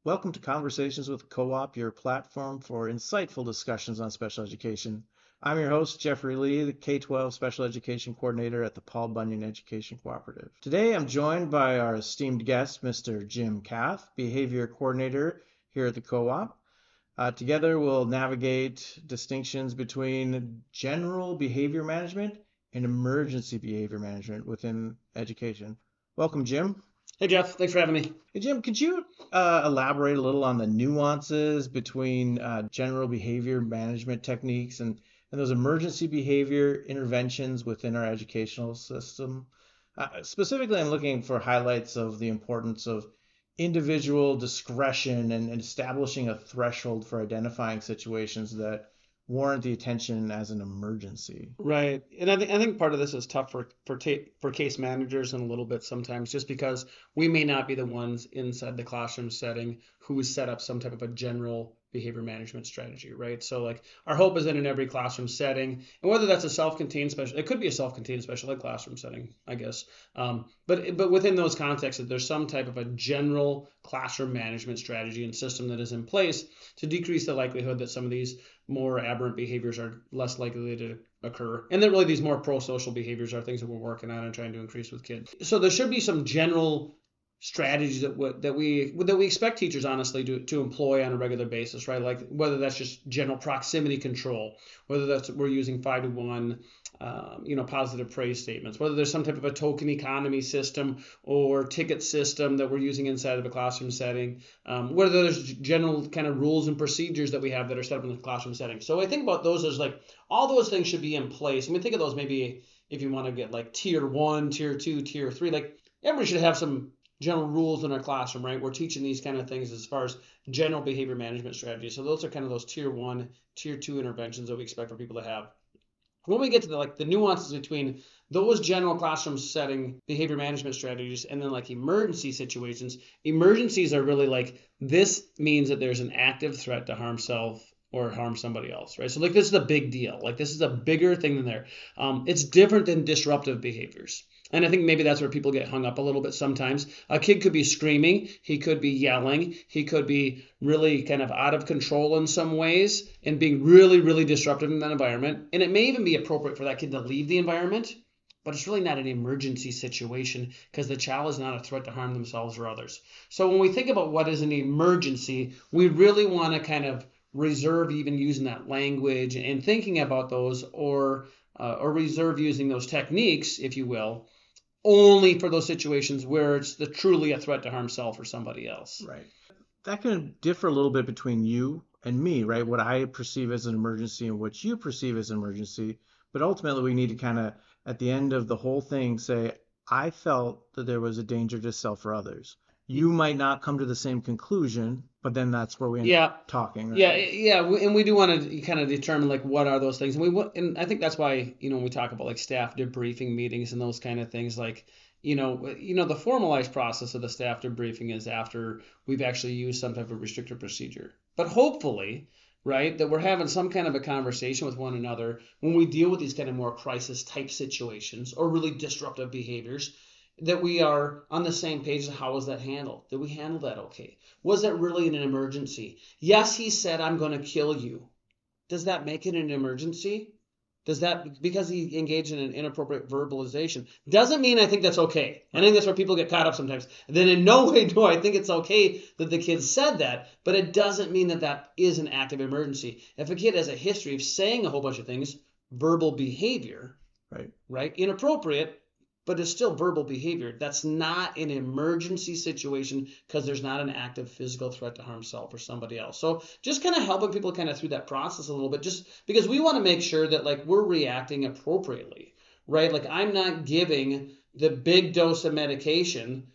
Welcome to Conversations with Co-op, your platform for insightful discussions on special education. I'm your host, Jeffrey Lee, the K-12 Special Education Coordinator at the Paul Bunyan Education Cooperative. Today, I'm joined by our esteemed guest, Mr. Jim Kath, Behavior Coordinator here at the Co-op. Together, we'll navigate distinctions between general behavior management and emergency behavior management within education. Welcome, Jim. Hey, Jeff. Thanks for having me. Hey, Jim, could you elaborate a little on the nuances between general behavior management techniques and those emergency behavior interventions within our educational system? Specifically, I'm looking for highlights of the importance of individual discretion and establishing a threshold for identifying situations that warrant the attention as an emergency. Right. And I think part of this is tough for case managers and a little bit sometimes just because we may not be the ones inside the classroom setting who set up some type of a general behavior management strategy, right? So like our hope is that in every classroom setting, and whether that's a self-contained special, it could be a self-contained special ed classroom setting, I guess. But within those contexts, that there's some type of a general classroom management strategy and system that is in place to decrease the likelihood that some of these more aberrant behaviors are less likely to occur. And that really these more pro-social behaviors are things that we're working on and trying to increase with kids. So there should be some general strategies that we expect teachers honestly to employ on a regular basis, right? Like whether that's just general proximity control, whether that's we're using 5-to-1 positive praise statements, whether there's some type of a token economy system or ticket system that we're using inside of a classroom setting, whether there's general kind of rules and procedures that we have that are set up in the classroom setting. So I think about those as like all those things should be in place. I mean, think of those maybe if you want to get like tier 1, tier 2, tier 3, like everybody should have some general rules in our classroom, right? We're teaching these kind of things as far as general behavior management strategies. So those are kind of those tier 1, tier 2 interventions that we expect for people to have. When we get to the nuances between those general classroom setting behavior management strategies and then like emergency situations, emergencies are really like this means that there's an active threat to harm self or harm somebody else, right? So like this is a big deal. Like this is a bigger thing than there. It's different than disruptive behaviors. And I think maybe that's where people get hung up a little bit sometimes. A kid could be screaming, he could be yelling, he could be really kind of out of control in some ways and being really, really disruptive in that environment. And it may even be appropriate for that kid to leave the environment, but it's really not an emergency situation because the child is not a threat to harm themselves or others. So when we think about what is an emergency, we really want to kind of reserve even using that language and thinking about those or reserve using those techniques, if you will, only for those situations where it's truly a threat to harm self or somebody else. Right. That can differ a little bit between you and me, right? What I perceive as an emergency and what you perceive as an emergency. But ultimately, we need to kind of, at the end of the whole thing, say, I felt that there was a danger to self or others. You might not come to the same conclusion, but then that's where we end up talking. Right? Yeah, and we do want to kind of determine like what are those things, and I think that's why when we talk about like staff debriefing meetings and those kind of things, like the formalized process of the staff debriefing is after we've actually used some type of restrictive procedure, but hopefully, right, that we're having some kind of a conversation with one another when we deal with these kind of more crisis type situations or really disruptive behaviors, that we are on the same page. How was that handled? Did we handle that okay? Was that really an emergency? Yes, he said, I'm going to kill you. Does that make it an emergency? Does that, because he engaged in an inappropriate verbalization, doesn't mean I think that's okay. I think that's where people get caught up sometimes. Then in no way do I think it's okay that the kid said that, but it doesn't mean that that is an active emergency. If a kid has a history of saying a whole bunch of things, verbal behavior, right, inappropriate, but it's still verbal behavior. That's not an emergency situation because there's not an active physical threat to harm self or somebody else. So just kind of helping people kind of through that process a little bit, just because we want to make sure that like we're reacting appropriately, right? Like I'm not giving the big dose of medication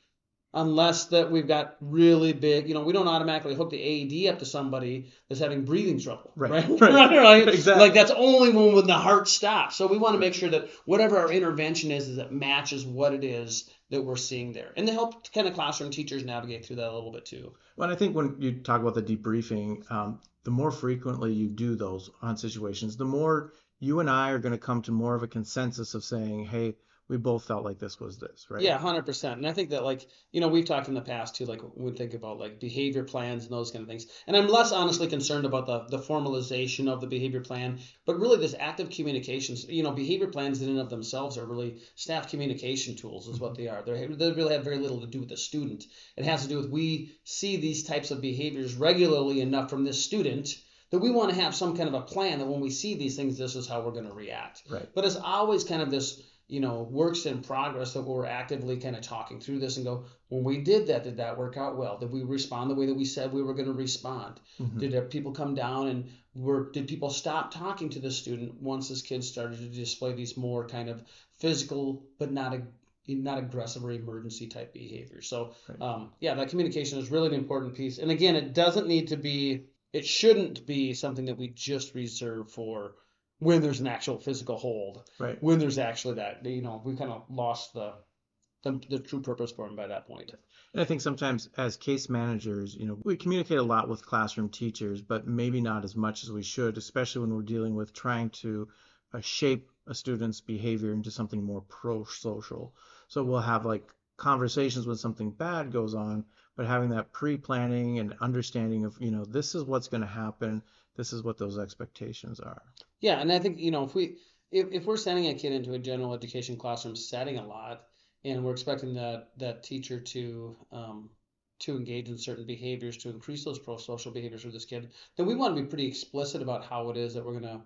unless that we've got really big, we don't automatically hook the AED up to somebody that's having breathing trouble, right? Right. Exactly. Like that's only when the heart stops. So we want to make sure that whatever our intervention is that matches what it is that we're seeing there, and to help kind of classroom teachers navigate through that a little bit too. Well, I think when you talk about the debriefing, the more frequently you do those on situations, the more you and I are going to come to more of a consensus of saying, hey, we both felt like this was this, right? Yeah, 100%. And I think that, like, we've talked in the past too, like when we think about like behavior plans and those kind of things. And I'm less honestly concerned about the formalization of the behavior plan, but really this active communications. Behavior plans in and of themselves are really staff communication tools is what they are. They really have very little to do with the student. It has to do with, we see these types of behaviors regularly enough from this student that we want to have some kind of a plan that when we see these things, this is how we're going to react. Right. But it's always kind of this, works in progress that we're actively kind of talking through this and go, when we did that work out well? Did we respond the way that we said we were going to respond? Did people come down and did people stop talking to the student once this kid started to display these more kind of physical but not aggressive or emergency type behaviors? So that communication is really an important piece. And again, it shouldn't be something that we just reserve for when there's an actual physical hold. Right. When there's actually that, we kind of lost the true purpose for them by that point. And I think sometimes as case managers, we communicate a lot with classroom teachers, but maybe not as much as we should, especially when we're dealing with trying to shape a student's behavior into something more pro-social. So we'll have like conversations when something bad goes on, but having that pre-planning and understanding of, this is what's going to happen. This is what those expectations are. Yeah, and I think, if we're sending a kid into a general education classroom setting a lot, and we're expecting that teacher to engage in certain behaviors to increase those pro-social behaviors for this kid, then we want to be pretty explicit about how it is that we're going to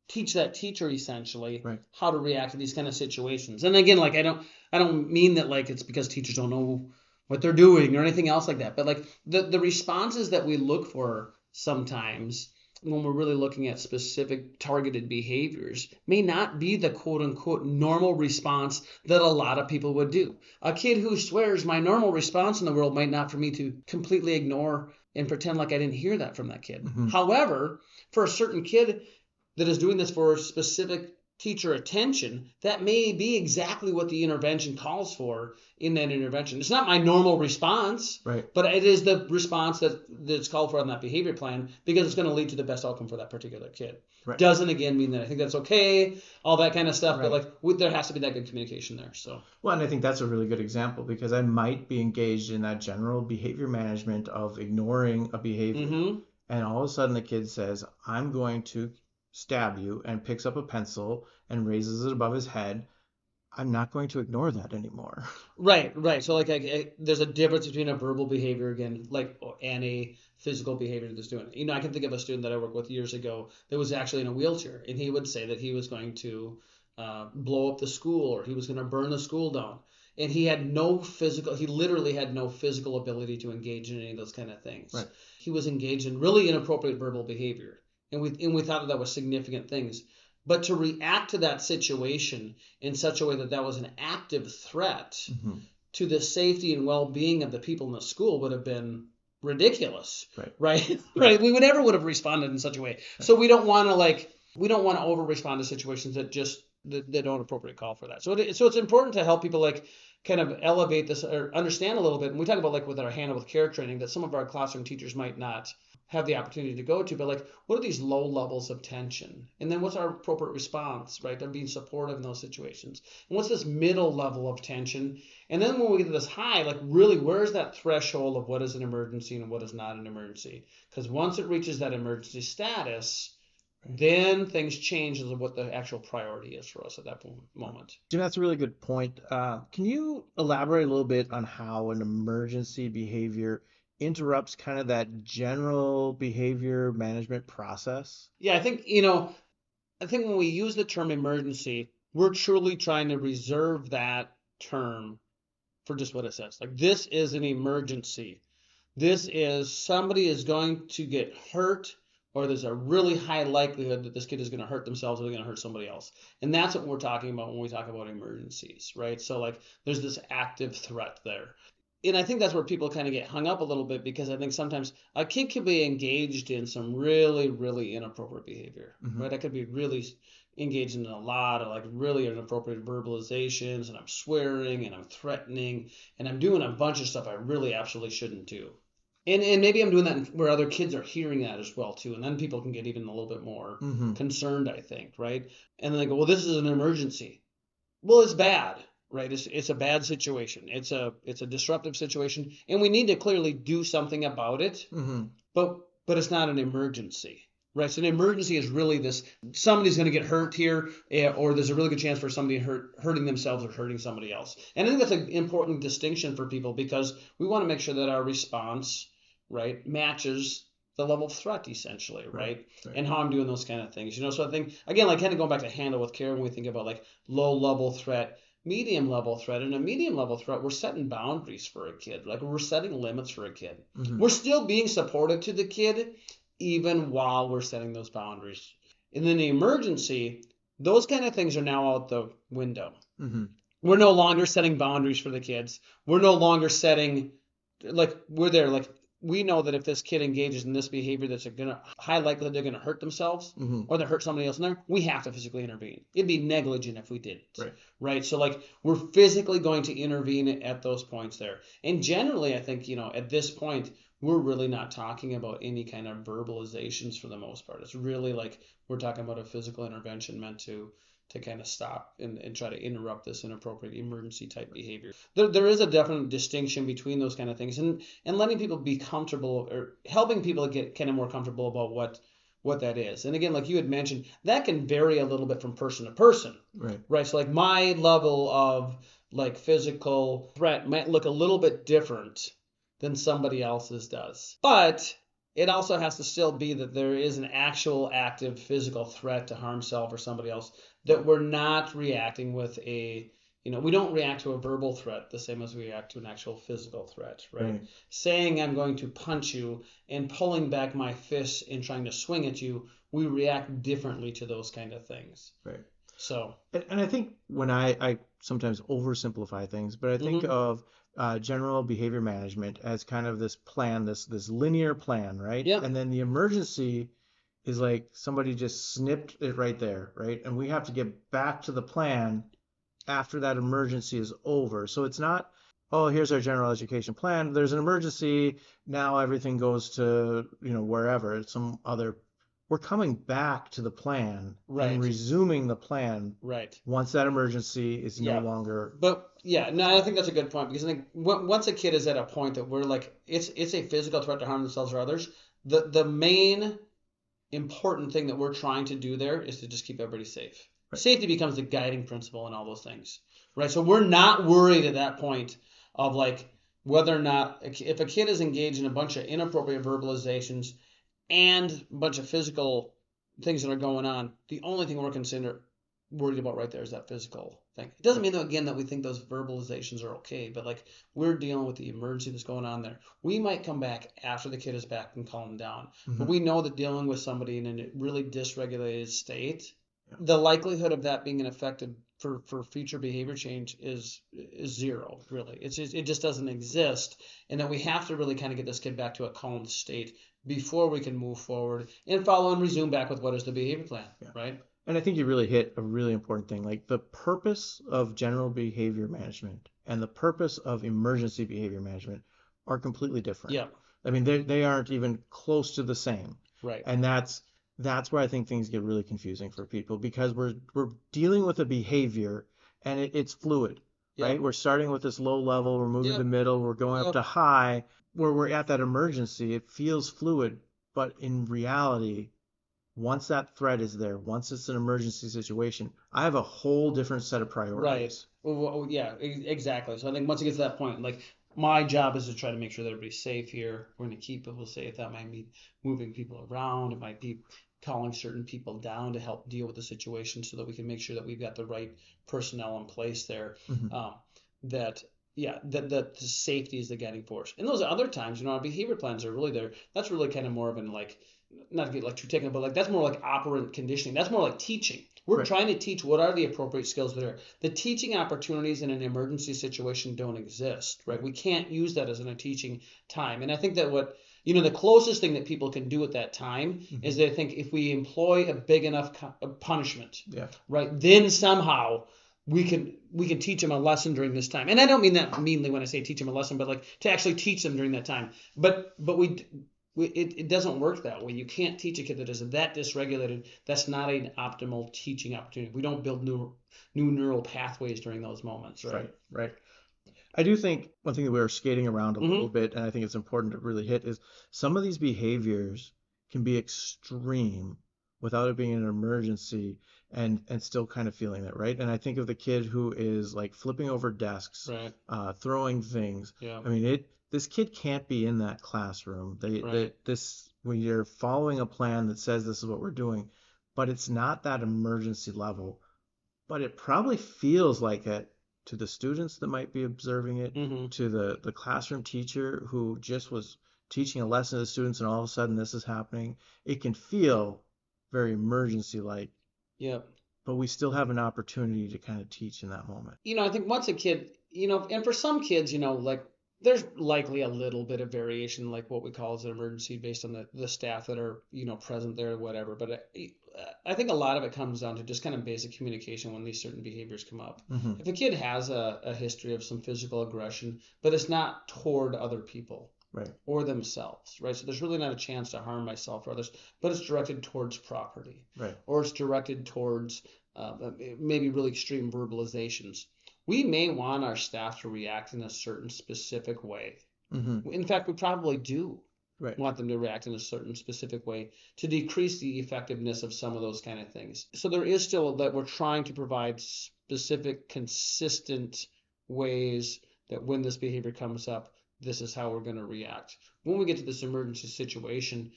teach that teacher essentially how to react to these kind of situations. And again, like I don't mean that like it's because teachers don't know what they're doing or anything else like that, but like the responses that we look for sometimes when we're really looking at specific targeted behaviors may not be the quote unquote normal response that a lot of people would do. A kid who swears, my normal response in the world might not for me to completely ignore and pretend like I didn't hear that from that kid. However, for a certain kid that is doing this for specific teacher attention, that may be exactly what the intervention calls for in that intervention. It's not my normal response, but it is the response that's called for on that behavior plan because it's going to lead to the best outcome for that particular kid. Doesn't again mean that I think that's okay, all that kind of stuff, but like there has to be that good communication there. So well, and I think that's a really good example because I might be engaged in that general behavior management of ignoring a behavior, and all of a sudden the kid says, I'm going to stab you, and picks up a pencil and raises it above his head. I'm not going to ignore that anymore. Right. So like there's a difference between a verbal behavior again, and a physical behavior that's doing it. I can think of a student that I worked with years ago that was actually in a wheelchair, and he would say that he was going to blow up the school or he was going to burn the school down. And he literally had no physical ability to engage in any of those kind of things. He was engaged in really inappropriate verbal behavior. And we thought that was significant things. But to react to that situation in such a way that was an active threat to the safety and well-being of the people in the school would have been ridiculous. Right. We would have responded in such a way. So we don't want to over-respond to situations that don't appropriately call for that. So it's important to help people kind of elevate this or understand a little bit. And we talk about with our handle with care training that some of our classroom teachers might not have the opportunity to go to, but what are these low levels of tension? And then what's our appropriate response, of being supportive in those situations? And what's this middle level of tension? And then when we get to this high, really where's that threshold of what is an emergency and what is not an emergency? Because once it reaches that emergency status, then things change as to what the actual priority is for us at that moment. Jim, that's a really good point. Can you elaborate a little bit on how an emergency behavior interrupts kind of that general behavior management process? Yeah, I think when we use the term emergency, we're truly trying to reserve that term for just what it says. This is an emergency. This is somebody is going to get hurt, or there's a really high likelihood that this kid is going to hurt themselves or they're going to hurt somebody else. And that's what we're talking about when we talk about emergencies, right? So there's this active threat there. And I think that's where people kind of get hung up a little bit because I think sometimes a kid could be engaged in some really, really inappropriate behavior, right? I could be really engaged in a lot of really inappropriate verbalizations, and I'm swearing and I'm threatening and I'm doing a bunch of stuff I really absolutely shouldn't do. And maybe I'm doing that where other kids are hearing that as well too. And then people can get even a little bit more concerned, I think, right? And then they go, well, this is an emergency. Well, it's bad, right? It's a bad situation. It's a disruptive situation, and we need to clearly do something about it. Mm-hmm. But it's not an emergency, right? So an emergency is really this: somebody's going to get hurt here, or there's a really good chance for somebody hurting themselves or hurting somebody else. And I think that's an important distinction for people because we want to make sure that our response, right, matches the level of threat essentially, right? And how I'm doing those kind of things, So I think again, like kind of going back to handle with care when we think about like low level threat, medium level threat. And a medium level threat, we're setting boundaries for a kid. Like we're setting limits for a kid. Mm-hmm. We're still being supportive to the kid even while we're setting those boundaries. And then the emergency, those kind of things are now out the window. Mm-hmm. We're no longer setting boundaries for the kids. We're no longer setting, like we're there, like we know that if this kid engages in this behavior that's gonna high likelihood they're gonna hurt themselves or they hurt somebody else in there, we have to physically intervene. It'd be negligent if we didn't. Right. So like we're physically going to intervene at those points there. And generally I think, at this point, we're really not talking about any kind of verbalizations for the most part. It's really like we're talking about a physical intervention meant to kind of stop and try to interrupt this inappropriate emergency type behavior. There is a definite distinction between those kind of things and letting people be comfortable or helping people get kind of more comfortable about what that is. And again, like you had mentioned, that can vary a little bit from person to person. Right. So like my level of like physical threat might look a little bit different than somebody else's does. But it also has to still be that there is an actual active physical threat to harm self or somebody else, that we're not reacting with we don't react to a verbal threat the same as we react to an actual physical threat, right? Saying I'm going to punch you and pulling back my fists and trying to swing at you, we react differently to those kind of things. Right. So. And I think when I sometimes oversimplify things, but I think of general behavior management as kind of this plan, this linear plan, right? Yeah. And then the emergency is like somebody just snipped it right there, right? And we have to get back to the plan after that emergency is over. So it's not, oh, here's our general education plan. There's an emergency. Now everything goes to, wherever. It's some other. We're coming back to the plan and resuming the plan once that emergency is no longer. But yeah, no, I think that's a good point because I think once a kid is at a point that we're like, it's a physical threat to harm themselves or others, the main important thing that we're trying to do there is to just keep everybody safe. Safety becomes the guiding principle in all those things, right? So we're not worried at that point of like whether or not if a kid is engaged in a bunch of inappropriate verbalizations and a bunch of physical things that are going on, the only thing we're worried about right there is that physical thing. It doesn't mean, though, again, that we think those verbalizations are okay, but like we're dealing with the emergency that's going on there. We might come back after the kid is back and calm down, but we know that dealing with somebody in a really dysregulated state, the likelihood of that being an effective for future behavior change is zero, really. It just doesn't exist, and that we have to really kind of get this kid back to a calm state before we can move forward and follow and resume back with what is the behavior plan, right? And I think you really hit a really important thing. Like the purpose of general behavior management and the purpose of emergency behavior management are completely different. Yeah. I mean, they aren't even close to the same. Right. And that's where I think things get really confusing for people because we're dealing with a behavior and it's fluid, right? We're starting with this low level, we're moving to middle, we're going up to high. Where we're at that emergency, it feels fluid, but in reality, once that threat is there, once it's an emergency situation, I have a whole different set of priorities. Right. Well, yeah, exactly. So I think once it gets to that point, like my job is to try to make sure that everybody's safe here. We're going to keep people safe. That might mean moving people around. It might be calling certain people down to help deal with the situation so that we can make sure that we've got the right personnel in place there. That the safety is the guiding force. And those other times, our behavior plans are really there. That's really kind of more of an like, not to get like too technical, but like that's more like operant conditioning. That's more like teaching. We're trying to teach what are the appropriate skills there. The teaching opportunities in an emergency situation don't exist, right? We can't use that as a teaching time. And I think that the closest thing that people can do at that time is they think if we employ a big enough punishment, right, then somehow we can teach them a lesson during this time. And I don't mean that meanly when I say teach them a lesson, but like to actually teach them during that time. But it doesn't work that way. You can't teach a kid that is that dysregulated. That's not an optimal teaching opportunity. We don't build new neural pathways during those moments, right? Right. I do think one thing that we were skating around a little Mm-hmm. bit, and I think it's important to really hit, is some of these behaviors can be extreme without it being an emergency and still kind of feeling that, right? And I think of the kid who is like flipping over desks, Right. throwing things. Yeah. I mean, this kid can't be in that classroom. Right. This when you're following a plan that says this is what we're doing, but it's not that emergency level. But it probably feels like it to the students that might be observing it, Mm-hmm. to the classroom teacher who just was teaching a lesson to the students and all of a sudden this is happening. It can feel very emergency like, Yep. but we still have an opportunity to kind of teach in that moment. I think once a kid, and for some kids, like there's likely a little bit of variation, like what we call as an emergency based on the staff that are, present there or whatever. But I think a lot of it comes down to just kind of basic communication when these certain behaviors come up. Mm-hmm. If a kid has a history of some physical aggression, but it's not toward other people. Right. Or themselves, right? So there's really not a chance to harm myself or others, but it's directed towards property. Right. Or it's directed towards maybe really extreme verbalizations. We may want our staff to react in a certain specific way. Mm-hmm. In fact, we probably do Right. want them to react in a certain specific way to decrease the effectiveness of some of those kind of things. So there is still that we're trying to provide specific, consistent ways that when this behavior comes up, this is how we're going to react. When we get to this emergency situation,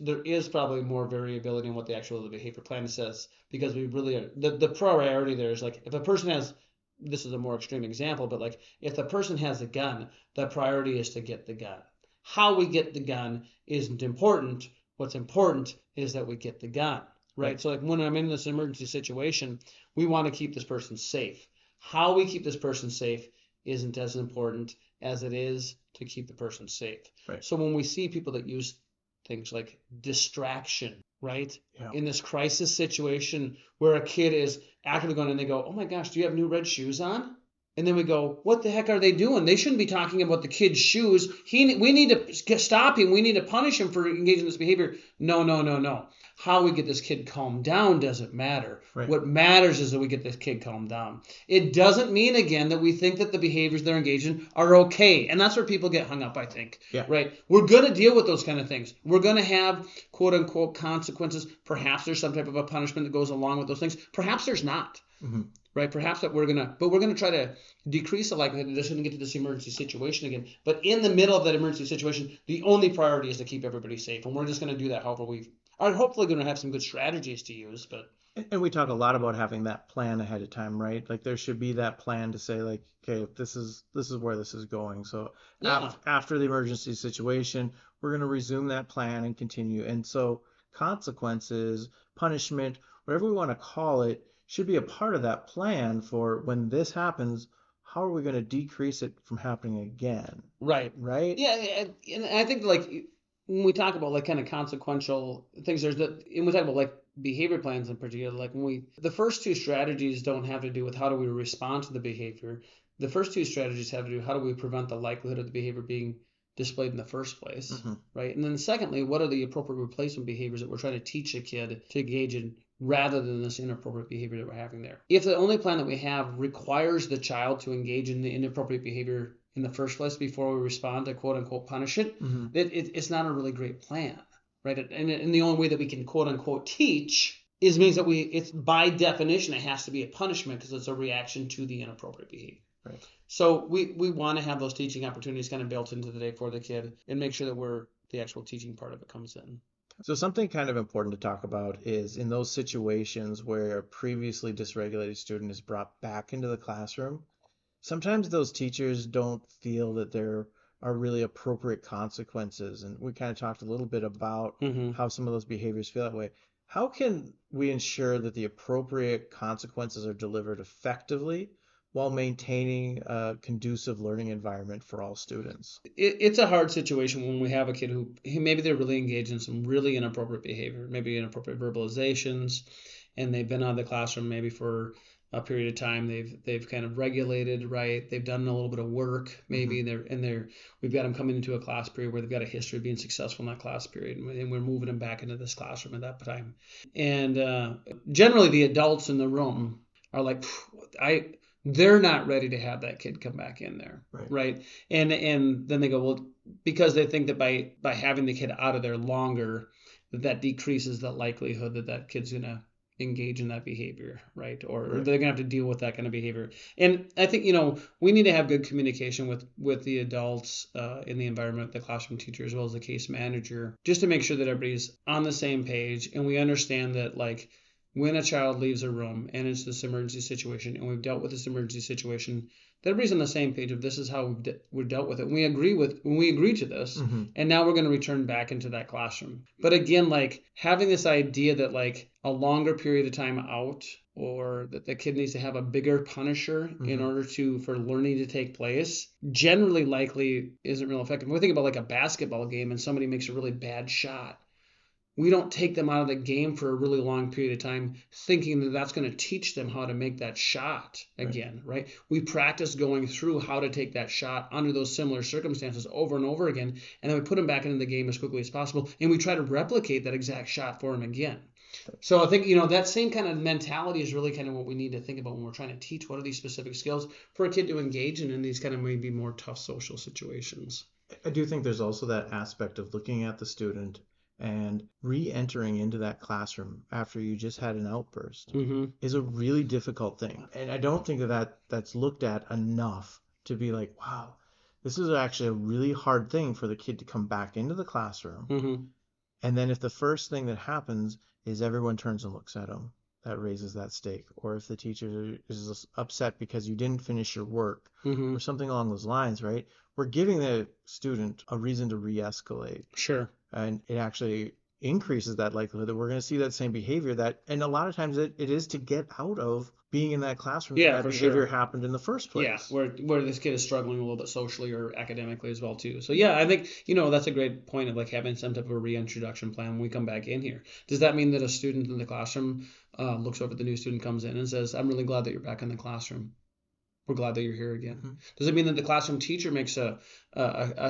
there is probably more variability in what the actual behavior plan says, because we really are, the priority there is like if a person has, this is a more extreme example, but like if the person has a gun, the priority is to get the gun. How we get the gun isn't important. What's important is that we get the gun, right? So like when I'm in this emergency situation, we want to keep this person safe. How we keep this person safe isn't as important as it is to keep the person safe. Right. So when we see people that use things like distraction, right? Yeah. In this crisis situation where a kid is actively going and they go, oh my gosh, do you have new red shoes on? And then we go, what the heck are they doing? They shouldn't be talking about the kid's shoes. We need to stop him. We need to punish him for engaging in this behavior. No. How we get this kid calmed down doesn't matter. Right. What matters is that we get this kid calmed down. It doesn't mean, again, that we think that the behaviors they're engaged in are okay. And that's where people get hung up, I think. Yeah. Right? We're going to deal with those kind of things. We're going to have, quote unquote, consequences. Perhaps there's some type of a punishment that goes along with those things. Perhaps there's not. Mm-hmm. Right? Perhaps that we're gonna try to decrease the likelihood that this is gonna get to this emergency situation again. But in the middle of that emergency situation, the only priority is to keep everybody safe, and we're just gonna do that. However, we are hopefully gonna have some good strategies to use. But and we talk a lot about having that plan ahead of time, right? Like there should be that plan to say like, okay, this is where this is going. So yeah. after the emergency situation, we're going to resume that plan and continue. And so consequences, punishment, whatever we want to call it, should be a part of that plan for when this happens. How are we going to decrease it from happening again? Right. Yeah, and I think like when we talk about like kind of consequential things, and we talk about like behavior plans in particular, like the first two strategies don't have to do with how do we respond to the behavior. The first two strategies have to do how do we prevent the likelihood of the behavior being displayed in the first place, Mm-hmm. right? And then secondly, what are the appropriate replacement behaviors that we're trying to teach a kid to engage in rather than this inappropriate behavior that we're having there? If the only plan that we have requires the child to engage in the inappropriate behavior in the first place before we respond to quote unquote punish it, Mm-hmm. it's not a really great plan, right? And the only way that we can quote unquote teach means that it's by definition it has to be a punishment because it's a reaction to the inappropriate behavior. Right. So we want to have those teaching opportunities kind of built into the day for the kid and make sure that the actual teaching part of it comes in. So something kind of important to talk about is in those situations where a previously dysregulated student is brought back into the classroom, sometimes those teachers don't feel that there are really appropriate consequences. And we kind of talked a little bit about how some of those behaviors feel that way. How can we ensure that the appropriate consequences are delivered effectively while maintaining a conducive learning environment for all students? It's a hard situation when we have a kid who maybe they're really engaged in some really inappropriate behavior, maybe inappropriate verbalizations, and they've been out of the classroom maybe for a period of time. They've kind of regulated, right? They've done a little bit of work maybe. We've got them coming into a class period where they've got a history of being successful in that class period, and we're moving them back into this classroom at that time. And generally, the adults in the room are like, they're not ready to have that kid come back in there, right? And then they go, well, because they think that by having the kid out of there longer, that decreases the likelihood that that kid's gonna engage in that behavior, right? Or they're gonna have to deal with that kind of behavior. And I think we need to have good communication with the adults in the environment, the classroom teacher, as well as the case manager, just to make sure that everybody's on the same page and we understand that, like, when a child leaves a room and it's this emergency situation and we've dealt with this emergency situation, that everybody's on the same page of this is how we've dealt with it. We agree to this, and now we're going to return back into that classroom. But again, like, having this idea that, like, a longer period of time out, or that the kid needs to have a bigger punisher in order for learning to take place, generally likely isn't real effective. When we think about, like, a basketball game and somebody makes a really bad shot, we don't take them out of the game for a really long period of time thinking that that's going to teach them how to make that shot again, right? We practice going through how to take that shot under those similar circumstances over and over again, and then we put them back into the game as quickly as possible, and we try to replicate that exact shot for them again. So I think, that same kind of mentality is really kind of what we need to think about when we're trying to teach what are these specific skills for a kid to engage in these kind of maybe more tough social situations. I do think there's also that aspect of looking at the student and re-entering into that classroom after you just had an outburst is a really difficult thing. And I don't think that's looked at enough to be like, wow, this is actually a really hard thing for the kid to come back into the classroom. And then if the first thing that happens is everyone turns and looks at them, that raises that stake. Or if the teacher is upset because you didn't finish your work or something along those lines, right? We're giving the student a reason to re-escalate. Sure. And it actually increases that likelihood that we're going to see that same behavior and a lot of times it is to get out of being in that classroom that behavior happened in the first place. Yeah, where this kid is struggling a little bit socially or academically as well too. So yeah, I think that's a great point of, like, having some type of a reintroduction plan when we come back in here. Does that mean that a student in the classroom looks over at the new student, comes in and says, "I'm really glad that you're back in the classroom. We're glad that you're here again"? Does it mean that the classroom teacher makes a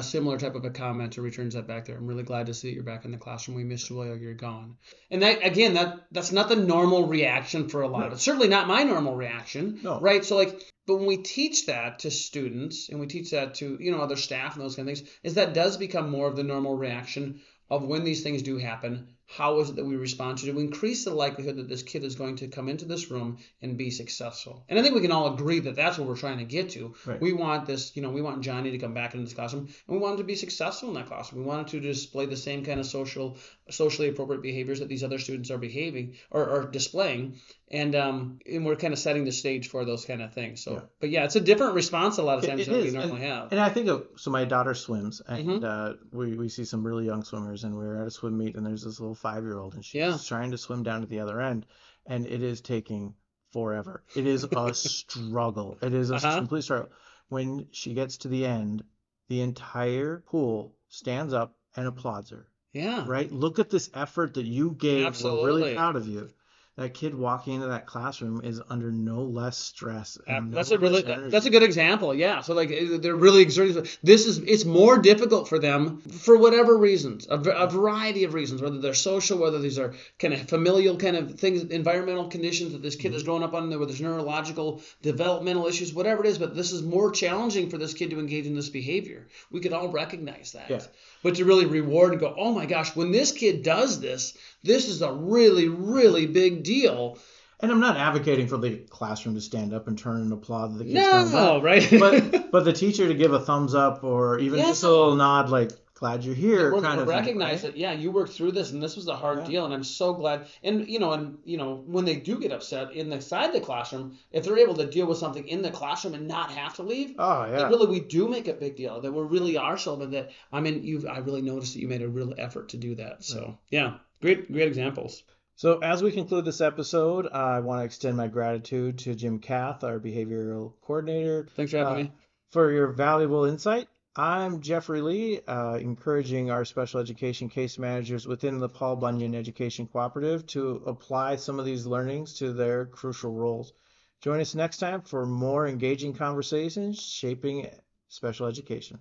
similar type of a comment or returns that back there? "I'm really glad to see that you're back in the classroom. We missed you while you're gone." And that, again, that's not the normal reaction for a lot of it. Certainly not my normal reaction, right? So, like, but when we teach that to students and we teach that to other staff and those kind of things, is that does become more of the normal reaction of when these things do happen. How is it that we respond to increase the likelihood that this kid is going to come into this room and be successful? And I think we can all agree that that's what we're trying to get to. Right. We want this, we want Johnny to come back into this classroom, and we want him to be successful in that classroom. We want him to display the same kind of socially appropriate behaviors that these other students are behaving or displaying. And we're kind of setting the stage for those kind of things. So, but yeah, it's a different response a lot of times than we normally have. And I think so my daughter swims, and we see some really young swimmers, and we're at a swim meet, and there's this little 5-year-old, and she's trying to swim down to the other end, and it is taking forever. It is a struggle. It is a complete struggle. When she gets to the end, the entire pool stands up and applauds her. Yeah. Right? Look at this effort that you gave. Absolutely. We're really proud of you. That kid walking into that classroom is under no less stress. That's a good example. Yeah. So, like, they're really exerting. It's more difficult for them for whatever reasons, a variety of reasons, whether they're social, whether these are kind of familial kind of things, environmental conditions that this kid is growing up under, whether there's neurological, developmental issues, whatever it is. But this is more challenging for this kid to engage in this behavior. We could all recognize that. Yeah. But to really reward and go, oh my gosh, when this kid does this is a really, really big deal. And I'm not advocating for the classroom to stand up and turn and applaud the kids. No, right? but the teacher to give a thumbs up or even just a little nod, like, glad you're here. We're recognize that, you worked through this, and this was a hard deal, and I'm so glad. And when they do get upset inside the classroom, if they're able to deal with something in the classroom and not have to leave, then really we do make a big deal. That we really are so, but that I really noticed that you made a real effort to do that. So great examples. So as we conclude this episode, I want to extend my gratitude to Jim Kath, our behavioral coordinator. Thanks for having me. For your valuable insight. I'm Jeffrey Lee, encouraging our special education case managers within the Paul Bunyan Education Cooperative to apply some of these learnings to their crucial roles. Join us next time for more engaging conversations shaping special education.